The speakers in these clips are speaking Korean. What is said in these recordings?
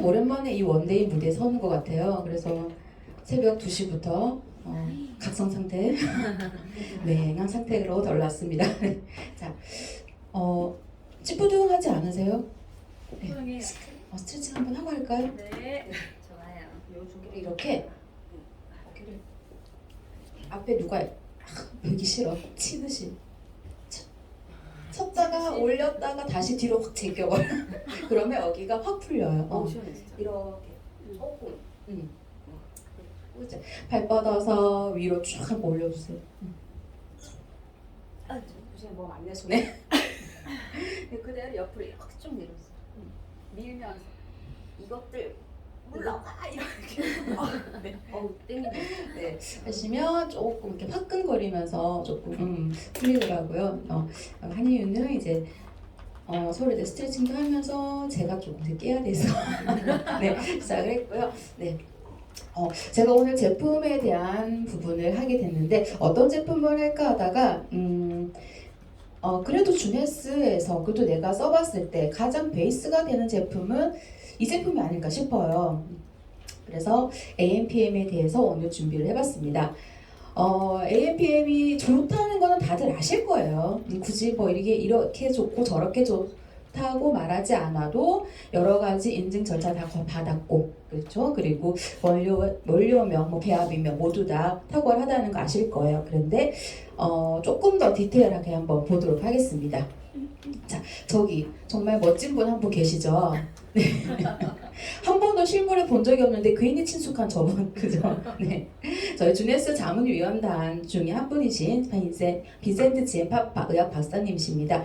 참 오랜만에 이 원데이 무대에 서는 것 같아요. 그래서 새벽 2시부터 각성 상태, 맹한 상태로 덜났습니다. 자, 찌뿌둥하지 않으세요? 찌뿌둥해요. 스트레칭 한번 하고 할까요? 네, 좋아요. 요쪽에 이렇게 어깨를 앞에 누가 보기 싫어 치듯이 쳤다가 올렸다가 다시 뒤로 확 제껴버려. 그러면 여기가 확 풀려요. 시원해 진짜. 이렇게 조금 발 뻗어서 위로 쫙 한번 올려주세요. 아, 조심히 몸 안 내서. 네. 그대로 옆으로 이렇게 쭉 밀었어. 밀면서 이것들 물러가 이렇게. 네. 땡기네. 네, 하시면 조금 이렇게 화끈거리면서 조금 풀리더라고요. 한 이유는 이제 서로 이제 스트레칭도 하면서 제가 조금 늦게 해야 돼서 네, 시작을 했고요. 네. 제가 오늘 제품에 대한 부분을 하게 됐는데 어떤 제품을 할까 하다가 그래도 주네스에서 그래도 내가 써봤을 때 가장 베이스가 되는 제품은 이 제품이 아닐까 싶어요. 그래서 AMPM에 대해서 오늘 준비를 해봤습니다. AMPM이 좋다는 거는 다들 아실 거예요. 굳이 뭐 이렇게 좋고 저렇게 좋다고 말하지 않아도 여러 가지 인증 절차 다 받았고, 그렇죠? 그리고 원료명, 뭐 배합이명 모두 다 탁월하다는 거 아실 거예요. 그런데 조금 더 디테일하게 한번 보도록 하겠습니다. 자, 저기 정말 멋진 분 한 분 계시죠? 네. 한 번도 실물을 본 적이 없는데 괜히 친숙한 저분, 그죠? 네. 저희 주네스 자문위원단 중에 한 분이신 빈센트 지엔 파파 의학 박사님이십니다.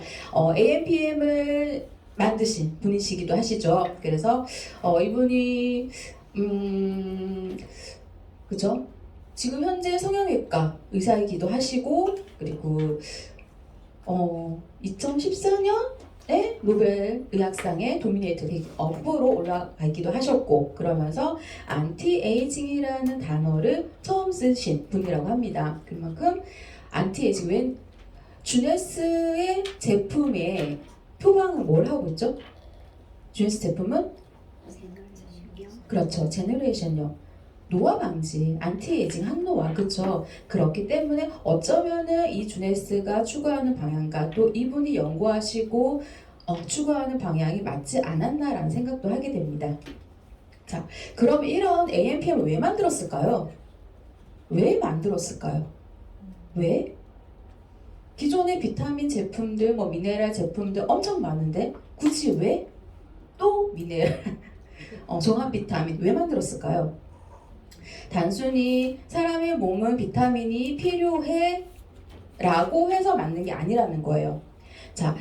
AMPM을 만드신 분이시기도 하시죠. 그래서 이분이 그죠? 지금 현재 성형외과 의사이기도 하시고, 그리고 2014년에 노벨 의학상의 도미네이터 후보로 올라가기도 하셨고, 그러면서 안티에이징이라는 단어를 처음 쓰신 분이라고 합니다. 그만큼 안티에이징, 웬 주네스의 제품의 표방은 뭘 하고 있죠? 주네스 제품은 그렇죠, 제너레이션요. 노화 방지, 안티에이징, 항노화, 그쵸? 그렇기 때문에 어쩌면은 이 주네스가 추구하는 방향과 또 이분이 연구하시고 추구하는 방향이 맞지 않았나라는 생각도 하게 됩니다. 자, 그럼 이런 AMPM을 왜 만들었을까요? 왜 만들었을까요? 왜? 기존의 비타민 제품들, 뭐 미네랄 제품들 엄청 많은데 굳이 왜? 또 미네랄, 종합 비타민 왜 만들었을까요? 단순히 사람의 몸은 비타민이 필요해 라고 해서 만든 게 아니라는 거예요. 자,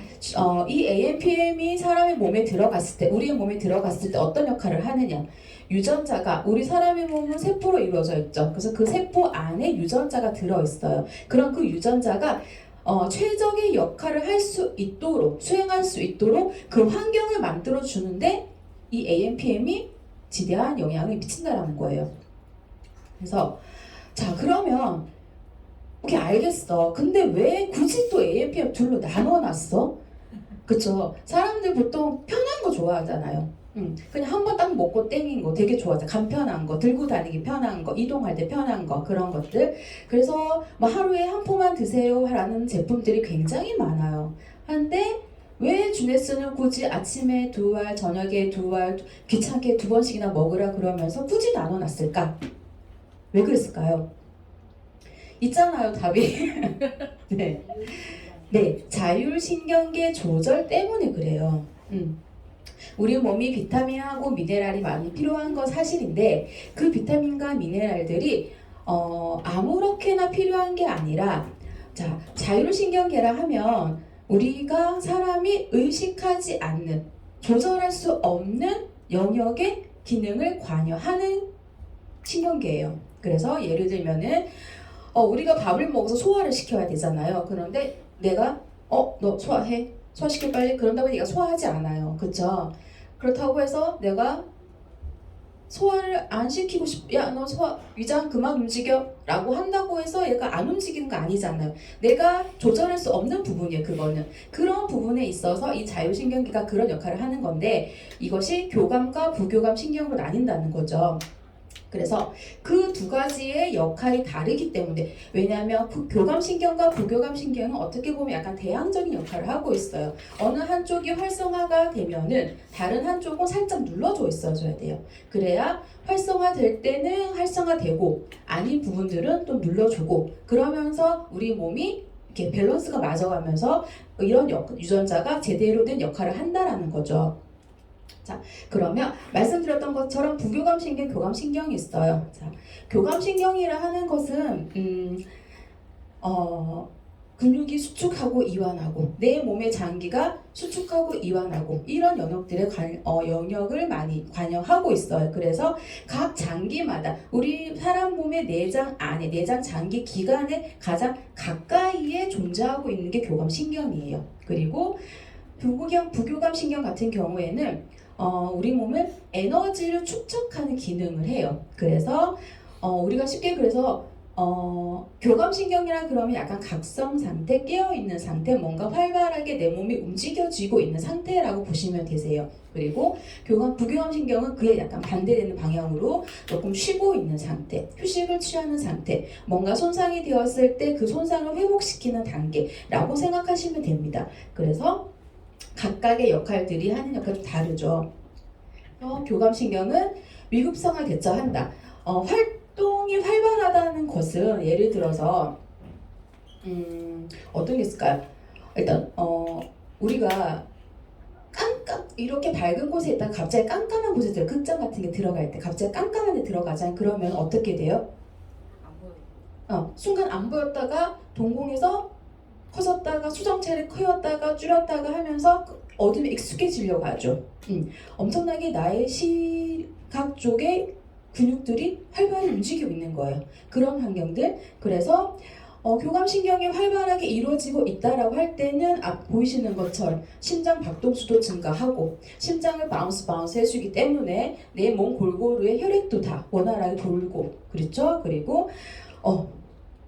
이 AMPM이 사람의 몸에 들어갔을 때, 우리의 몸에 들어갔을 때 어떤 역할을 하느냐. 유전자가, 우리 사람의 몸은 세포로 이루어져 있죠. 그래서 그 세포 안에 유전자가 들어있어요. 그럼 그 유전자가 최적의 역할을 할 수 있도록, 수행할 수 있도록 그 환경을 만들어 주는데 이 AMPM이 지대한 영향을 미친다라는 거예요. 그래서 자, 그러면 오케이, 알겠어. 근데 왜 굳이 또 AMPM 둘로 나눠놨어? 그쵸? 사람들 보통 편한 거 좋아하잖아요. 그냥 한 번 딱 먹고 땡긴 거 되게 좋아하죠. 간편한 거, 들고 다니기 편한 거, 이동할 때 편한 거, 그런 것들. 그래서 뭐 하루에 한 포만 드세요 라는 제품들이 굉장히 많아요. 한데 왜 주네스는 굳이 아침에 2알, 저녁에 2알, 귀찮게 2번씩이나 먹으라 그러면서 굳이 나눠놨을까? 왜 그랬을까요? 있잖아요, 답이. 네. 네, 자율신경계 조절 때문에 그래요. 우리 몸이 비타민하고 미네랄이 많이 필요한 건 사실인데 그 비타민과 미네랄들이 아무렇게나 필요한 게 아니라, 자, 자율신경계라 하면 우리가 사람이 의식하지 않는, 조절할 수 없는 영역의 기능을 관여하는 신경계예요. 그래서 예를 들면은 우리가 밥을 먹어서 소화를 시켜야 되잖아요. 그런데 내가 너 소화해? 소화시켜 빨리. 그런다고 네가 소화하지 않아요. 그쵸? 그렇다고 해서 내가 소화를 안 시키고 야, 너 소화 위장 그만 움직여 라고 한다고 해서 얘가 안 움직이는 거 아니잖아요. 내가 조절할 수 없는 부분이에요. 그거는 그런 부분에 있어서 이 자율신경계가 그런 역할을 하는 건데, 이것이 교감과 부교감 신경으로 나뉜다는 거죠. 그래서 그 두 가지의 역할이 다르기 때문에, 왜냐하면 교감신경과 부교감신경은 어떻게 보면 약간 대항적인 역할을 하고 있어요. 어느 한쪽이 활성화가 되면은 다른 한쪽은 살짝 눌러줘 있어줘야 돼요. 그래야 활성화될 때는 활성화되고 아닌 부분들은 또 눌러주고, 그러면서 우리 몸이 이렇게 밸런스가 맞아가면서 이런 유전자가 제대로 된 역할을 한다라는 거죠. 자, 그러면 말씀드렸던 것처럼 부교감신경, 교감신경이 있어요. 자, 교감신경이라 하는 것은 근육이 수축하고 이완하고 내 몸의 장기가 수축하고 이완하고 이런 영역을 많이 관여하고 있어요. 그래서 각 장기마다 우리 사람 몸의 내장 안에, 내장 장기 기관에 가장 가까이에 존재하고 있는 게 교감신경이에요. 그리고 부교감신경 같은 경우에는 우리 몸을 에너지를 축적하는 기능을 해요. 그래서 우리가 쉽게 그래서 교감신경이라 그러면 약간 각성 상태, 깨어있는 상태, 뭔가 활발하게 내 몸이 움직여지고 있는 상태라고 보시면 되세요. 그리고 부교감신경은 그에 약간 반대되는 방향으로 조금 쉬고 있는 상태, 휴식을 취하는 상태, 뭔가 손상이 되었을 때 그 손상을 회복시키는 단계라고 생각하시면 됩니다. 그래서 각각의 역할들이 하는 역할이 다르죠. 교감신경은 위급상을 대처한다. 활동이 활발하다는 것은 예를 들어서 어떤 게 있을까요? 일단 우리가 이렇게 밝은 곳에 있다가 갑자기 깜깜한 곳에 들어, 극장 같은 게 들어갈 때 갑자기 깜깜한 데 들어가잖아요. 그러면 어떻게 돼요? 안 보여요. 순간 안 보였다가 동공에서 커졌다가 수정체를 키웠다가 줄였다가 하면서 어둠에 익숙해지려고 하죠. 엄청나게 나의 시각 쪽에 근육들이 활발히 움직이고 있는 거예요. 그런 환경들. 그래서 교감신경이 활발하게 이루어지고 있다라고 할 때는 보이시는 것처럼 심장 박동수도 증가하고 심장을 바운스 해주기 때문에 내 몸 골고루의 혈액도 다 원활하게 돌고, 그렇죠? 그리고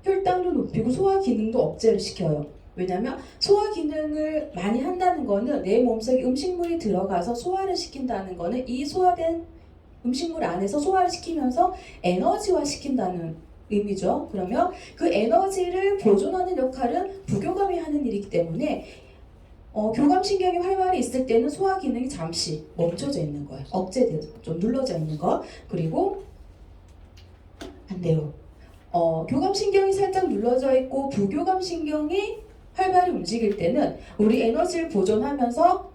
혈당도 높이고 소화 기능도 억제를 시켜요. 왜냐면 소화 기능을 많이 한다는 거는 내 몸속에 음식물이 들어가서 소화를 시킨다는 거는 이 소화된 음식물 안에서 소화를 시키면서 에너지화 시킨다는 의미죠. 그러면 그 에너지를 보존하는 역할은 부교감이 하는 일이기 때문에 교감신경이 활발히 있을 때는 소화 기능이 잠시 멈춰져 있는 거예요. 억제돼서 좀 눌러져 있는 거. 그리고 반대로 교감신경이 살짝 눌러져 있고 부교감신경이 활발히 움직일 때는 우리 에너지를 보존하면서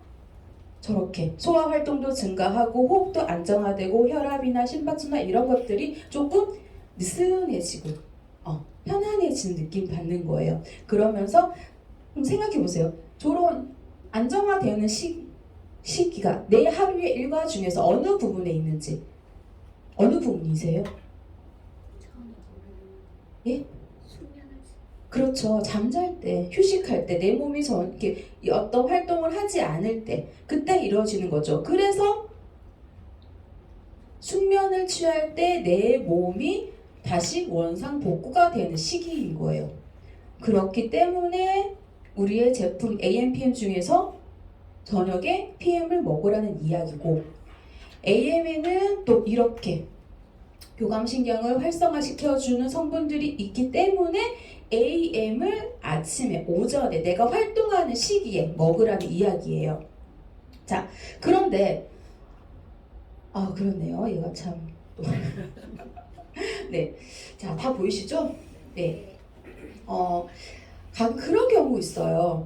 저렇게 소화 활동도 증가하고 호흡도 안정화되고 혈압이나 심박수나 이런 것들이 조금 느슨해지고 편안해지는 느낌 받는 거예요. 그러면서 생각해 보세요. 저런 안정화되는 시기가 내 하루의 일과 중에서 어느 부분에 있는지, 어느 부분이세요? 예? 그렇죠. 잠잘 때, 휴식할 때, 내 몸이 이렇게 어떤 활동을 하지 않을 때, 그때 이루어지는 거죠. 그래서 숙면을 취할 때 내 몸이 다시 원상 복구가 되는 시기인 거예요. 그렇기 때문에 우리의 제품 AMPM 중에서 저녁에 PM을 먹으라는 이야기고, AM에는 또 이렇게 교감신경을 활성화시켜주는 성분들이 있기 때문에 AM을 아침에, 오전에 내가 활동하는 시기에 먹으라는 이야기예요. 자, 그런데 그렇네요. 얘가 참 네, 자, 다 보이시죠? 네, 그런 경우 있어요.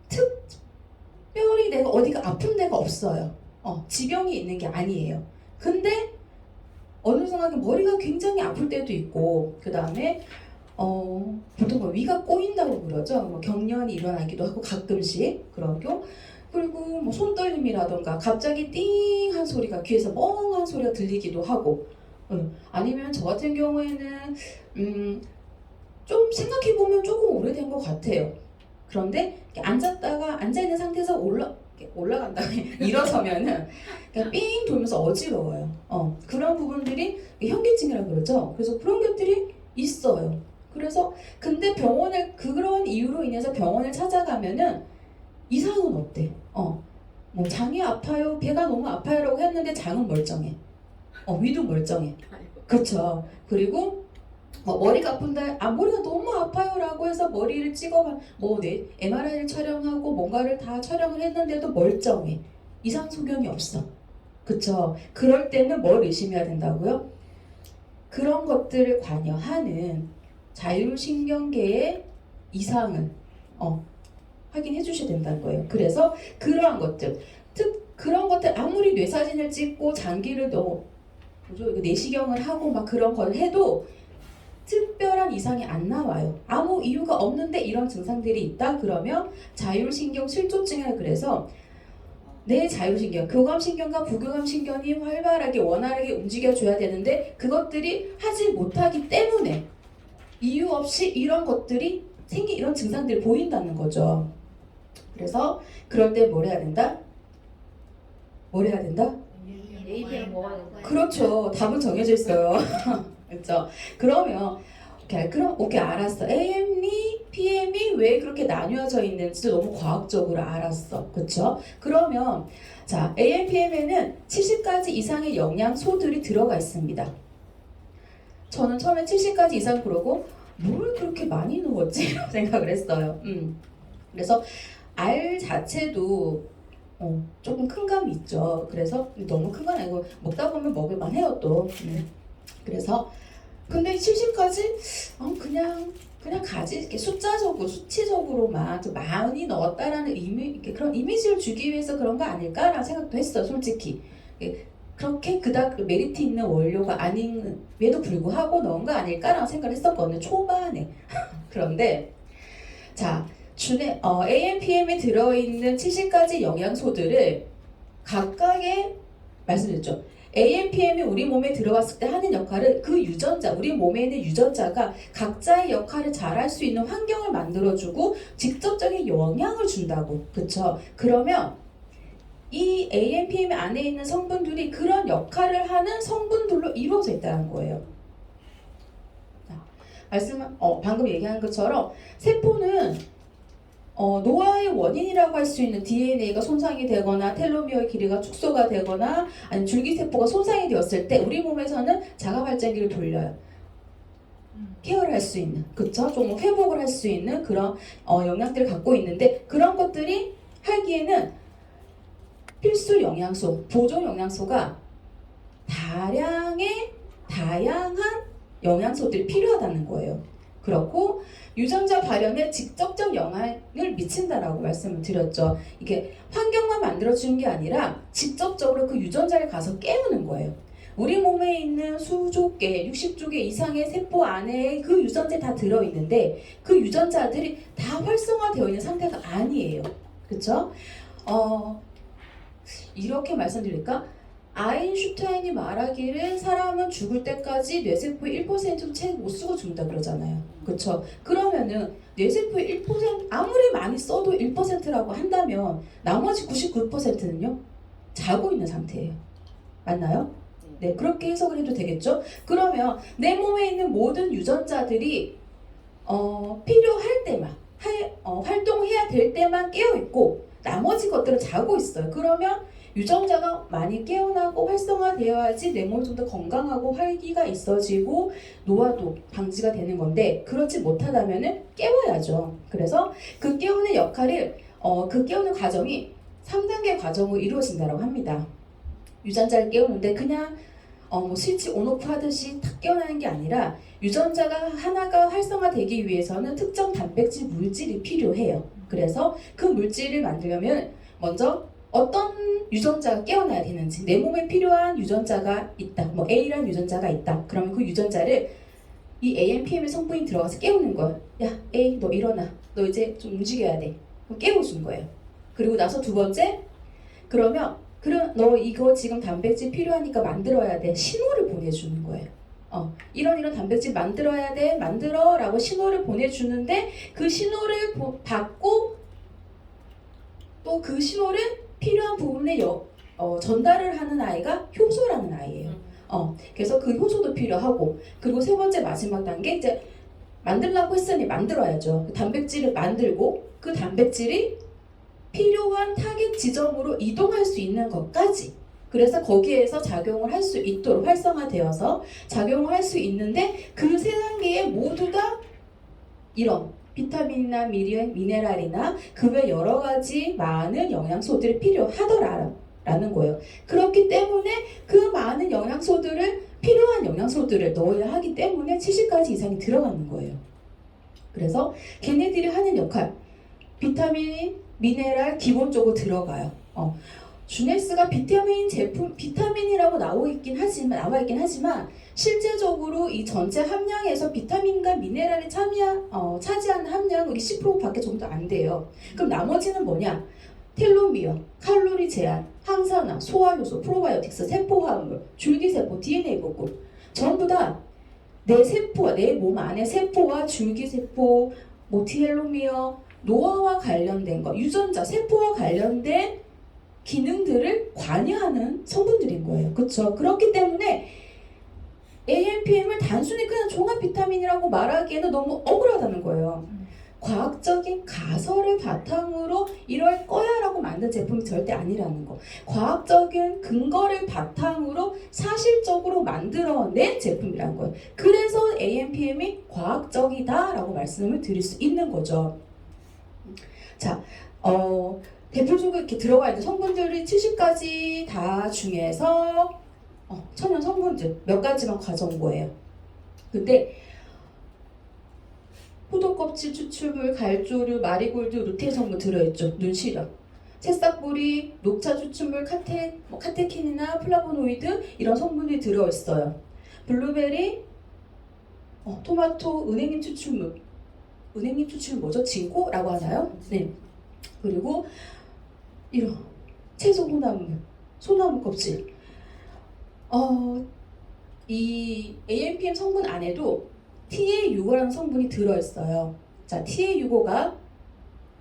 특별히 내가 어디가 아픈 데가 없어요. 지병이 있는 게 아니에요. 근데 어느 순간에 머리가 굉장히 아플 때도 있고, 그 다음에 보통 뭐 위가 꼬인다고 그러죠. 뭐 경련이 일어나기도 하고 가끔씩 그러고, 그리고 뭐 손떨림이라던가 갑자기 띵한 소리가 귀에서 멍한 소리가 들리기도 하고, 아니면 저 같은 경우에는 좀 생각해 보면 조금 오래된 것 같아요. 그런데 앉아있는 상태에서 이렇게 올라간 다음에 일어서면은 그냥 삥 돌면서 어지러워요. 그런 부분들이 현기증이라고 그러죠. 그래서 그런 것들이 있어요. 그래서 근데 병원을 그런 이유로 인해서 병원을 찾아가면은 이상은 없대. 뭐 장이 아파요, 배가 너무 아파요라고 했는데 장은 멀쩡해. 위도 멀쩡해. 그쵸. 그리고 머리가 아픈데 머리가 너무 아파요라고 해서 머리를 찍어봐 MRI를 촬영하고 뭔가를 다 촬영을 했는데도 멀쩡해. 이상 소견이 없어. 그쵸. 그럴 때는 뭘 의심해야 된다고요? 그런 것들을 관여하는 자율신경계의 이상을 확인해 주셔야 된다는 거예요. 그래서 그러한 것들, 그런 것들 아무리 뇌사진을 찍고 장기를 내시경을 하고 막 그런 걸 해도 특별한 이상이 안 나와요. 아무 이유가 없는데 이런 증상들이 있다 그러면 자율신경 실조증이라 그래서 내 자율신경, 교감신경과 부교감신경이 활발하게 원활하게 움직여줘야 되는데 그것들이 하지 못하기 때문에 이유 없이 이런 것들이 이런 증상들이 보인다는 거죠. 그래서 그럴 때 뭘 해야 된다? 뭘 해야 된다? APM 먹어야 된다. 그렇죠. 답은 정해져 있어요. 그렇죠. 그러면 오케이 알았어. AM이 PM이 왜 그렇게 나뉘어져 있는지 너무 과학적으로 알았어. 그렇죠? 그러면 자 AM, PM에는 70가지 이상의 영양소들이 들어가 있습니다. 저는 처음에 70가지 이상 그러고 뭘 그렇게 많이 넣었지? 생각을 했어요. 그래서 알 자체도 조금 큰 감이 있죠. 그래서 너무 큰 건 아니고 먹다 보면 먹을만 해요 또. 그래서 근데 70까지 그냥 가지 이렇게 숫자적으로 수치적으로만 좀 많이 넣었다라는 그런 이미지를 주기 위해서 그런 거 아닐까라는 생각도 했어요. 솔직히 그렇게 그닥 메리트 있는 원료가 아님에도 불구하고 넣은 거 아닐까라는 생각을 했었거든요. 초반에. 그런데 자 AM, PM에 들어있는 70가지 영양소들을 각각의 말씀드렸죠. AM, PM이 우리 몸에 들어갔을 때 하는 역할은 그 유전자, 우리 몸에 있는 유전자가 각자의 역할을 잘할 수 있는 환경을 만들어주고 직접적인 영향을 준다고. 그쵸? 그러면 이 AM, PM 안에 있는 성분들이 그런 역할을 하는 성분들로 이루어져 있다는 거예요. 방금 얘기한 것처럼 세포는 노화의 원인이라고 할 수 있는 DNA가 손상이 되거나 텔로미어의 길이가 축소가 되거나 아니면 줄기세포가 손상이 되었을 때 우리 몸에서는 자가발전기를 돌려요. 케어를 할 수 있는, 그쵸? 좀 회복을 할 수 있는 그런 영양들을 갖고 있는데 그런 것들이 하기에는 필수 영양소, 보조 영양소가 다양한 영양소들이 필요하다는 거예요. 그렇고 유전자 발현에 직접적 영향을 미친다라고 말씀을 드렸죠. 이게 환경만 만들어주는 게 아니라 직접적으로 그 유전자를 가서 깨우는 거예요. 우리 몸에 있는 수조 개, 60조 개 이상의 세포 안에 그 유전자에 다 들어있는데 그 유전자들이 다 활성화되어 있는 상태가 아니에요. 그쵸? 이렇게 말씀드릴까? 아인슈타인이 말하기를 사람은 죽을 때까지 뇌세포의 1%도 채 못 쓰고 죽는다 그러잖아요. 그쵸? 그러면은 뇌세포의 1% 아무리 많이 써도 1%라고 한다면 나머지 99%는요? 자고 있는 상태예요. 맞나요? 네, 그렇게 해석을 해도 되겠죠? 그러면 내 몸에 있는 모든 유전자들이 필요할 때만 활동해야 될 때만 깨어있고 나머지 것들은 자고 있어요. 그러면 유전자가 많이 깨어나고 활성화되어야지 내 몸이 좀 더 건강하고 활기가 있어지고 노화도 방지가 되는 건데 그렇지 못하다면은 깨워야죠. 그래서 그 깨우는 역할을 그 깨우는 과정이 3단계 과정으로 이루어진다고 합니다. 유전자를 깨우는데 그냥 스위치 온오프 하듯이 탁 깨어나는 게 아니라 유전자가 하나가 활성화되기 위해서는 특정 단백질 물질이 필요해요. 그래서 그 물질을 만들려면 먼저 어떤 유전자가 깨어나야 되는지 내 몸에 필요한 유전자가 있다. A라는 유전자가 있다. 그러면 그 유전자를 이 AMPM의 성분이 들어가서 깨우는 거예요. 야 A 너 일어나. 너 이제 좀 움직여야 돼. 깨워준 거예요. 그리고 나서 두 번째 그러면 너 이거 지금 단백질 필요하니까 만들어야 돼. 신호를 보내주는 거예요. 이런 단백질 만들어야 돼. 만들어 라고 신호를 보내주는데 그 신호를 받고 또 그 신호를 필요한 부분에 전달을 하는 아이가 효소라는 아이예요. 그래서 그 효소도 필요하고, 그리고 세 번째 마지막 단계, 이제 만들라고 했으니 만들어야죠. 그 단백질을 만들고 그 단백질이 필요한 타겟 지점으로 이동할 수 있는 것까지, 그래서 거기에서 작용을 할 수 있도록 활성화되어서 작용을 할 수 있는데, 그 세 단계에 모두 다 이런 비타민이나 미네랄이나 그 외 여러 가지 많은 영양소들이 필요하더라라는 거예요. 그렇기 때문에 그 많은 필요한 영양소들을 넣어야 하기 때문에 70가지 이상이 들어가는 거예요. 그래서 걔네들이 하는 역할, 비타민, 미네랄 기본적으로 들어가요. 주네스가 비타민이라고 나와 있긴 하지만 실제적으로 이 전체 함량에서 비타민과 미네랄이 차지하는 함량은 10%밖에 정도 안 돼요. 그럼 나머지는 뭐냐? 텔로미어, 칼로리 제한, 항산화, 소화효소, 프로바이오틱스, 세포화합물, 줄기세포, DNA 복구, 전부 다 내 몸 안의 세포와 줄기세포, 텔로미어, 노화와 관련된 거, 유전자, 세포와 관련된 기능들을 관여하는 성분들인 거예요. 그렇죠? 그렇기 때문에 AMPM을 단순히 그냥 종합 비타민이라고 말하기에는 너무 억울하다는 거예요. 과학적인 가설을 바탕으로 이럴 거야 라고 만든 제품이 절대 아니라는 거. 과학적인 근거를 바탕으로 사실적으로 만들어낸 제품이라는 거예요. 그래서 AMPM이 과학적이다 라고 말씀을 드릴 수 있는 거죠. 자, 대표적으로 이렇게 들어가 있는 성분들이 70가지 다 중에서 천연 성분들 몇 가지만 가져온 거예요. 근데 포도껍질 추출물, 갈조류, 마리골드, 루테인 성분 들어있죠. 눈시력, 새싹뿌리, 녹차 추출물, 카테킨이나 플라보노이드 이런 성분이 들어있어요. 블루베리, 토마토, 은행잎 추출물. 은행잎 추출물 뭐죠? 진코라고 하나요? 네. 그리고 이런 채소 혼합물, 소나무 껍질. 이 AMPM 성분 안에도 TA6호라는 성분이 들어있어요. 자, TA6호가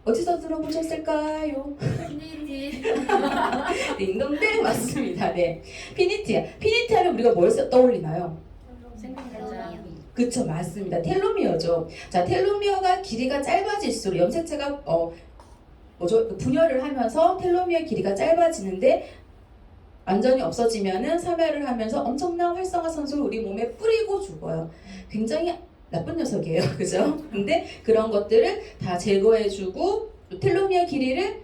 어디서 들어보셨을까요? 피니티. 딩동댕 맞습니다. 네, 피니티야. 피니티 하면 우리가 뭘 떠올리나요? 생각나요. 그쵸, 맞습니다. 텔로미어죠. 자, 텔로미어가 길이가 짧아질수록 염색체가 분열을 하면서 텔로미어 길이가 짧아지는데, 완전히 없어지면은 사멸을 하면서 엄청난 활성화산소를 우리 몸에 뿌리고 죽어요. 굉장히 나쁜 녀석이에요. 그죠? 근데 그런 것들을 다 제거해주고, 텔로미어 길이를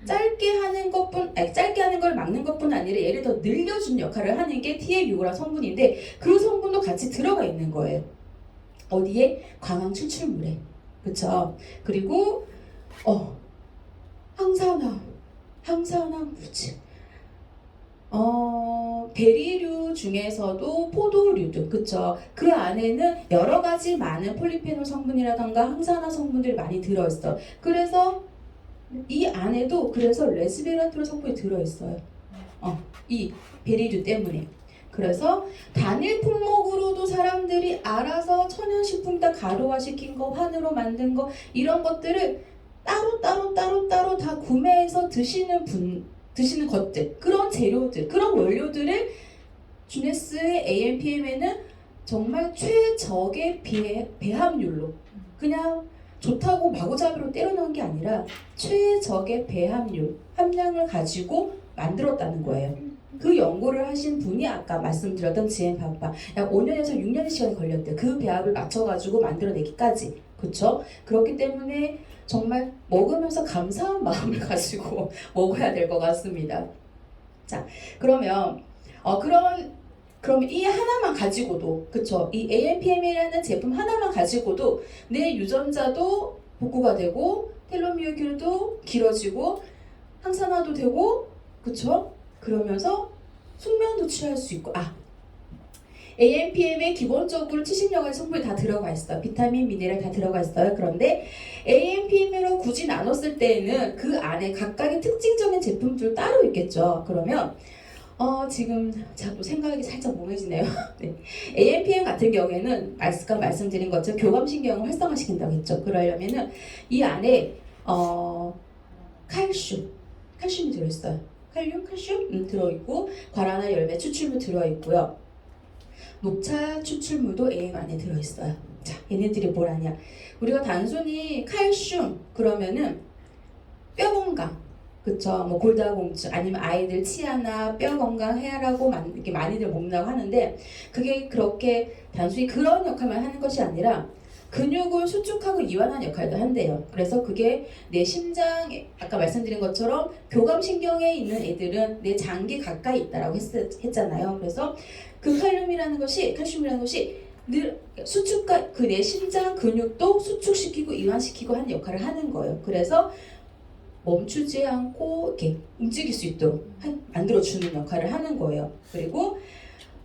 짧게 하는 걸 막는 것뿐 아니라 얘를 더 늘려주는 역할을 하는 게 TM6호라는 성분인데, 그 성분도 같이 들어가 있는 거예요. 어디에? 광학 추출물에. 그쵸? 그리고 항산화 물질. 베리류 중에서도 포도류도, 그쵸? 그 안에는 여러 가지 많은 폴리페놀 성분이라던가 항산화 성분들이 많이 들어있어. 그래서 이 안에도 레스베라트롤 성분이 들어있어요. 이 베리류 때문에. 그래서 단일 품목으로도 사람들이 알아서 천연식품다 가루화시킨 거, 환으로 만든 거, 이런 것들을 따로 다 구매해서 드시는 것들, 그런 재료들, 그런 원료들을 주네스의 AMPM에는 정말 최적의 배합률로, 그냥 좋다고 마구잡이로 때려넣은 게 아니라 최적의 함량을 가지고 만들었다는 거예요. 그 연구를 하신 분이 아까 말씀드렸던 지엔 파파, 약 5년에서 6년의 시간이 걸렸대요. 그 배합을 맞춰가지고 만들어내기까지. 그쵸? 그렇기 때문에 정말 먹으면서 감사한 마음을 가지고 먹어야 될 것 같습니다. 자, 그러면 이 하나만 가지고도, 그쵸? 이 AMPM이라는 제품 하나만 가지고도 내 유전자도 복구가 되고, 텔로미어 길도 길어지고, 항산화도 되고, 그쵸? 그러면서 숙면도 취할 수 있고, AMPM에 기본적으로 70여가지 성분이 다 들어가 있어요. 비타민, 미네랄 다 들어가 있어요. 그런데 AMPM으로 굳이 나눴을 때에는 그 안에 각각의 특징적인 제품들 따로 있겠죠. 그러면 지금 자꾸 생각이 살짝 몽해지네요. 네. AMPM 같은 경우에는 아까 말씀드린 것처럼 교감신경을 활성화시킨다고 했죠. 그러려면은 이 안에 칼슘, 칼슘이 들어있어요. 칼슘 들어있고 과라나 열매 추출물 들어있고요. 녹차 추출물도 AM 안에 들어있어요. 자, 얘네들이 뭘 하냐? 우리가 단순히 칼슘 그러면은 뼈 건강, 그쵸? 뭐 골다공증 아니면 아이들 치아나 뼈 건강 해라고 이렇게 많이들 먹는다고 하는데 그게 그렇게 단순히 그런 역할만 하는 것이 아니라 근육을 수축하고 이완하는 역할도 한대요. 그래서 그게 내 심장에 아까 말씀드린 것처럼 교감신경에 있는 애들은 내 장기 가까이 있다라고 했잖아요. 그래서 그 칼슘이라는 것이 늘 수축과 그 내 심장 근육도 수축시키고 이완시키고 하는 역할을 하는 거예요. 그래서 멈추지 않고 이렇게 움직일 수 있도록 만들어주는 역할을 하는 거예요. 그리고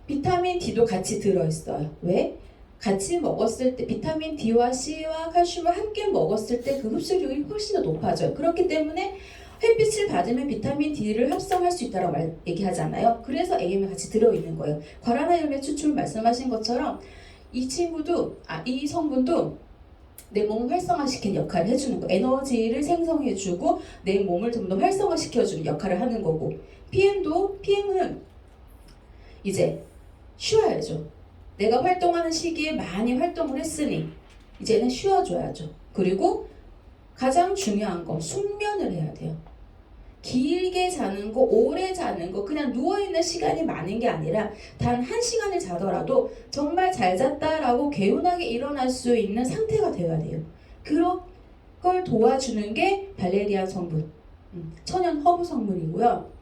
비타민 D도 같이 들어있어요. 왜? 같이 먹었을 때 비타민 D와 C와 칼슘을 함께 먹었을 때 그 흡수율이 훨씬 더 높아져요. 그렇기 때문에 햇빛을 받으면 비타민 D를 합성할 수 있다고 얘기하잖아요. 그래서 AM이 같이 들어있는 거예요. 과라나 열매 추출 말씀하신 것처럼 이 성분도 내 몸을 활성화시키는 역할을 해주는 거. 에너지를 생성해주고 내 몸을 좀 더 활성화시켜주는 역할을 하는 거고 PM은 이제 쉬어야죠. 내가 활동하는 시기에 많이 활동을 했으니 이제는 쉬어줘야죠. 그리고 가장 중요한 거 숙면을 해야 돼요. 길게 자는 거, 오래 자는 거, 그냥 누워있는 시간이 많은 게 아니라 단 1시간을 자더라도 정말 잘 잤다라고 개운하게 일어날 수 있는 상태가 되어야 돼요. 그런 걸 도와주는 게 발레리안 성분, 천연 허브 성분이고요.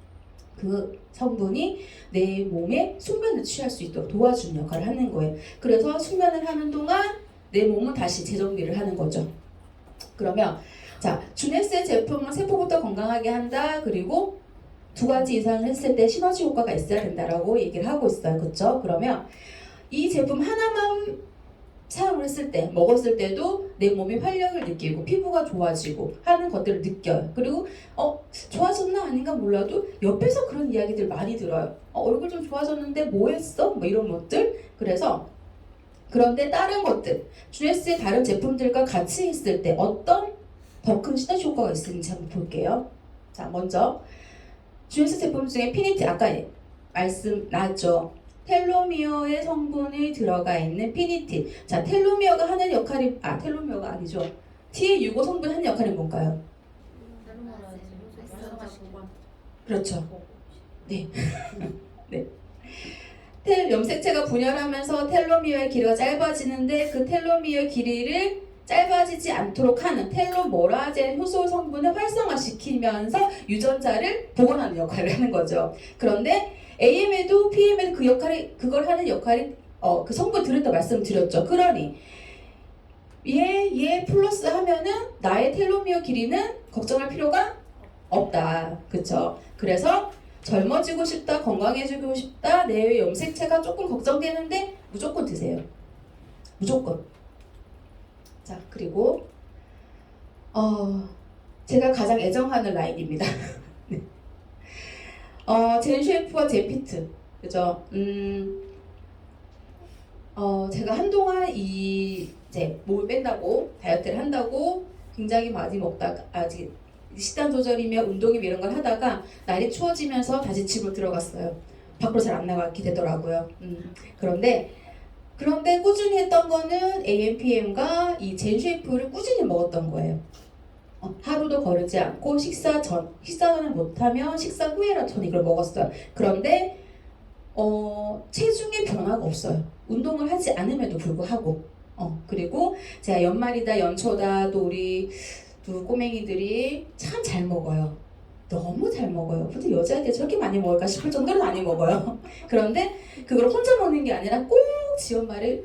그 성분이 내 몸에 숙면을 취할 수 있도록 도와주는 역할을 하는 거예요. 그래서 숙면을 하는 동안 내 몸은 다시 재정비를 하는 거죠. 그러면 자, 주네스의 제품은 세포부터 건강하게 한다. 그리고 2가지 이상을 했을 때 시너지 효과가 있어야 된다라고 얘기를 하고 있어요. 그렇죠? 그러면 이 제품 하나만 사용을 했을 때, 먹었을 때도 내 몸이 활력을 느끼고 피부가 좋아지고 하는 것들을 느껴요. 그리고 좋아졌나 아닌가 몰라도 옆에서 그런 이야기들 많이 들어요. 얼굴 좀 좋아졌는데 뭐 했어? 뭐 이런 것들. 그런데 다른 것들, 주네스의 다른 제품들과 같이 있을 때 어떤 더 큰 시너지 효과가 있는지 한번 볼게요. 자, 먼저 주네스 제품 중에 피니티 아까 말씀 나왔죠. 텔로미어의 성분이 들어가 있는 피니티. 자, 텔로미어가 하는 역할이 텔로미어가 아니죠. TA65 성분 하는 역할이 뭔가요? 그렇죠. 네. 네. 염색체가 분열하면서 텔로미어의 길이가 짧아지는데 그 텔로미어 길이를 짧아지지 않도록 하는 텔로모라젠 효소 성분을 활성화시키면서 유전자를 복원하는 역할을 하는 거죠. 그런데 AM에도 PM에도 그걸 하는 역할이 그 성분 들었다 말씀드렸죠. 그러니 얘 플러스 하면은 나의 텔로미어 길이는 걱정할 필요가 없다. 그쵸? 그래서 젊어지고 싶다, 건강해지고 싶다, 내 염색체가 조금 걱정되는데 무조건 드세요. 무조건. 자, 그리고 제가 가장 애정하는 라인입니다. 네. 젠쉐프와 젠피트, 그죠? 제가 한동안 이제 몸을 뺀다고 다이어트를 한다고 굉장히 많이 먹다가 아직 식단 조절이며 운동이며 이런 걸 하다가 날이 추워지면서 다시 집으로 들어갔어요. 밖으로 잘 안 나가게 되더라고요. 그런데 꾸준히 했던 거는 AMPM과 이 젠쉐이프를 꾸준히 먹었던 거예요. 하루도 거르지 않고 식사는 못하면 식사 후에라도 저는 이걸 먹었어요. 그런데 체중에 변화가 없어요. 운동을 하지 않음에도 불구하고. 그리고 제가 연말이다 연초다 또 우리 두 꼬맹이들이 참 잘 먹어요. 너무 잘 먹어요. 근데 여자애들 저렇게 많이 먹을까 싶을 정도로 많이 먹어요. 그런데 그걸 혼자 먹는 게 아니라 꼭 지 엄마를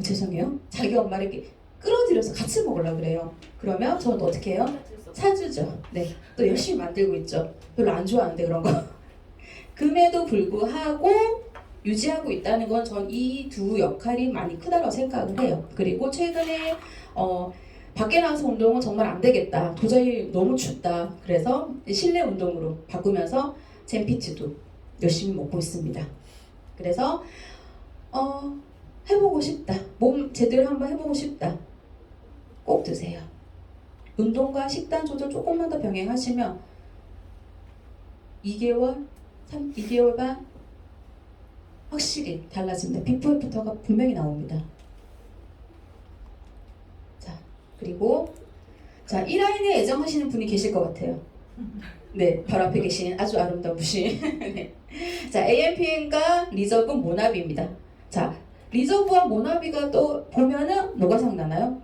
죄송해요. 자기 엄마를 이렇게 끌어들여서 같이 먹으려고 그래요. 그러면 저는 어떻게 해요? 사주죠. 네, 또 열심히 만들고 있죠. 별로 안 좋아하는데 그런 거. 금에도 불구하고 유지하고 있다는 건 전 이 두 역할이 많이 크다고 생각을 해요. 그리고 최근에 밖에 나가서 운동은 정말 안 되겠다. 도저히 너무 춥다. 그래서 실내 운동으로 바꾸면서 젠피트도 열심히 먹고 있습니다. 그래서 해보고 싶다. 몸 제대로 한번 해보고 싶다. 꼭 드세요. 운동과 식단 조절 조금만 더 병행하시면 2개월, 2개월 반 확실히 달라집니다. 비포 애프터가 분명히 나옵니다. 자, 그리고 자, 이 라인에 애정하시는 분이 계실 것 같아요. 네, 바로 앞에 계신 아주 아름다운 분이. 네. 자, AMPM과 리저브 모나비입니다. 자, 리저브와 모나비가 또 보면은 뭐가 생각나나요?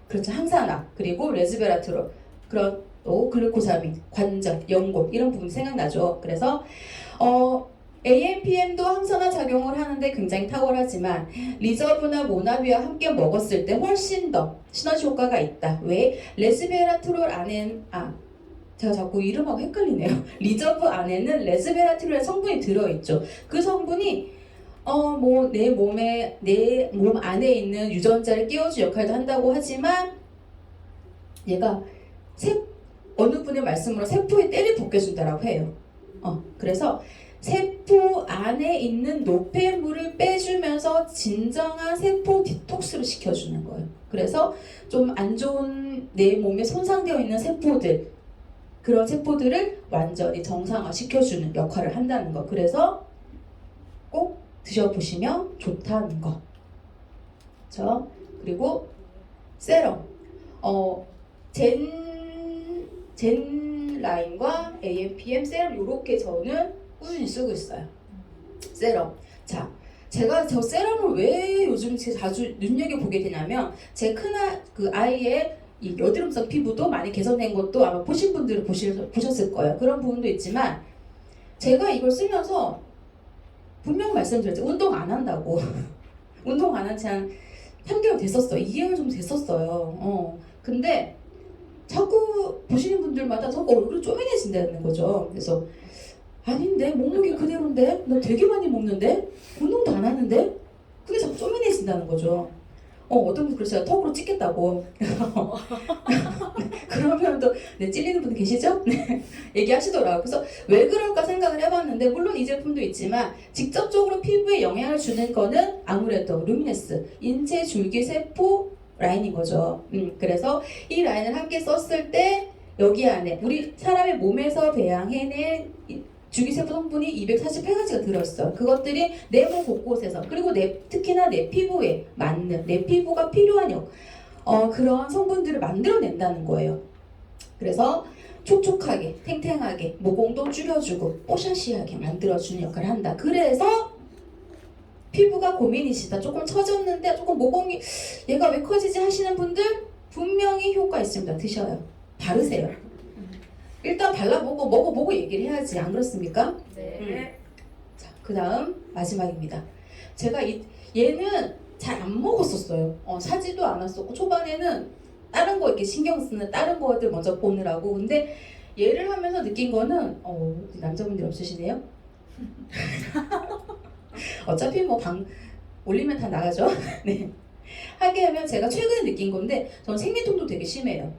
그렇죠, 항산화, 그리고 레즈베라트롤, 그런 또 글루코사민, 관절, 연골 이런 부분이 생각나죠. 그래서 AMPM도 항산화 작용을 하는데 굉장히 탁월하지만 리저브나 모나비와 함께 먹었을 때 훨씬 더 시너지 효과가 있다. 왜? 레즈베라트롤 안엔 제가 자꾸 이름하고 헷갈리네요. 리저브 안에는 레즈베라트롤의 성분이 들어있죠. 그 성분이 내 몸 안에 있는 유전자를 끼워줄 역할도 한다고 하지만 얘가 어느 분의 말씀으로 세포에 때를 벗겨준다라고 해요. 그래서 세포 안에 있는 노폐물을 빼주면서 진정한 세포 디톡스를 시켜주는 거예요. 그래서 좀 안 좋은 내 몸에 손상되어 있는 세포들, 그런 세포들을 완전히 정상화 시켜주는 역할을 한다는 거. 그래서 꼭 드셔보시면 좋다는 거. 그렇죠? 그리고 세럼. 젠 라인과 AMPM 세럼 이렇게 저는 꾸준히 쓰고 있어요. 세럼. 자, 제가 저 세럼을 왜 요즘 자주 눈여겨보게 되냐면 제 그 아이의 이 여드름성 피부도 많이 개선된 것도 아마 보신 분들은 보셨을 거예요. 그런 부분도 있지만 제가 이걸 쓰면서 분명 말씀드렸죠. 운동 안 한다고. 운동 안 한 지 한 3개월 됐었어요. 2개월 정도 됐었어요. 근데 자꾸 보시는 분들마다 자꾸 얼굴이 쪼매내진다는 거죠. 그래서 아닌데 목록이 그대로인데 나 되게 많이 먹는데 운동도 안 하는데 그게 자꾸 쪼매내진다는 거죠. 어떤 분 그러세요. 턱으로 찍겠다고. 그러면 또 찔리는 분 계시죠? 얘기하시더라고요. 그래서 왜 그럴까 생각을 해봤는데 물론 이 제품도 있지만 직접적으로 피부에 영향을 주는 거는 아무래도 루미네스, 인체 줄기세포 라인인 거죠. 그래서 이 라인을 함께 썼을 때 여기 안에 우리 사람의 몸에서 배양해낸 줄기세포 성분이 248가지가 들어있어요. 그것들이 내 몸 곳곳에서 그리고 특히나 내 피부에 맞는 내 피부가 필요한 그런 성분들을 만들어낸다는 거예요. 그래서 촉촉하게, 탱탱하게, 모공도 줄여주고 뽀샤시하게 만들어주는 역할을 한다. 그래서 피부가 고민이시다. 조금 처졌는데 조금 모공이 얘가 왜 커지지 하시는 분들 분명히 효과 있습니다. 드셔요. 바르세요. 일단 발라보고 먹어보고 얘기를 해야지. 안 그렇습니까? 네. 자, 그 다음 마지막입니다. 제가 얘는 잘 안 먹었었어요. 사지도 않았었고 초반에는 다른 거 이렇게 신경 쓰는 다른 거들 먼저 보느라고. 근데 얘를 하면서 느낀 거는 남자분들 없으시네요. 어차피 뭐 올리면 다 나가죠. 네. 하게 하면 제가 최근에 느낀 건데 저는 생리통도 되게 심해요.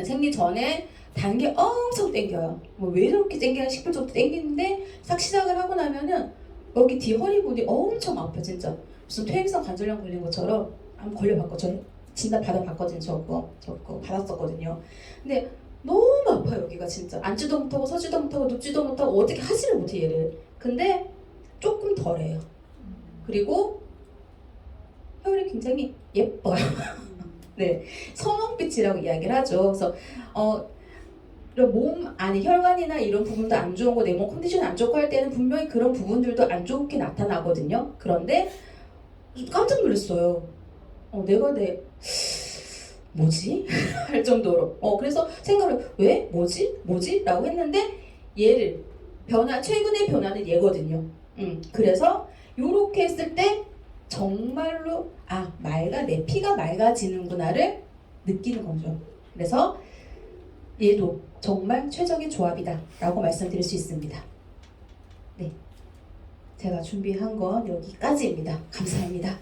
생리 전에 단 게 엄청 땡겨요. 뭐 왜 저렇게 땡기나 싶을 정도 땡기는데 딱 시작을 하고 나면은 여기 뒤 허리 부분이 엄청 아파 진짜. 무슨 퇴행성 관절염 걸린 것처럼 한번 걸려봤거든요. 진단 받아봤거든요. 저거 받았었거든요. 근데 너무 아파요 여기가 진짜. 앉지도 못하고 서지도 못하고 눕지도 못하고 어떻게 하지를 못해 얘를. 근데 조금 덜해요. 그리고 혈이 굉장히 예뻐요. 네, 선홍빛이라고 이야기를 하죠. 그래서 몸 안에 혈관이나 이런 부분도 안 좋은 거, 내 몸 컨디션 안 좋고 할 때는 분명히 그런 부분들도 안 좋게 나타나거든요. 그런데 깜짝 놀랐어요. 내가 뭐지? 할 정도로. 그래서 생각을 왜? 뭐지? 라고 했는데 얘를 최근의 변화는 얘거든요. 그래서 요렇게 했을 때 정말로 내 피가 맑아지는구나를 느끼는 거죠. 그래서 얘도 정말 최적의 조합이다 라고 말씀드릴 수 있습니다. 네, 제가 준비한 건 여기까지입니다. 감사합니다.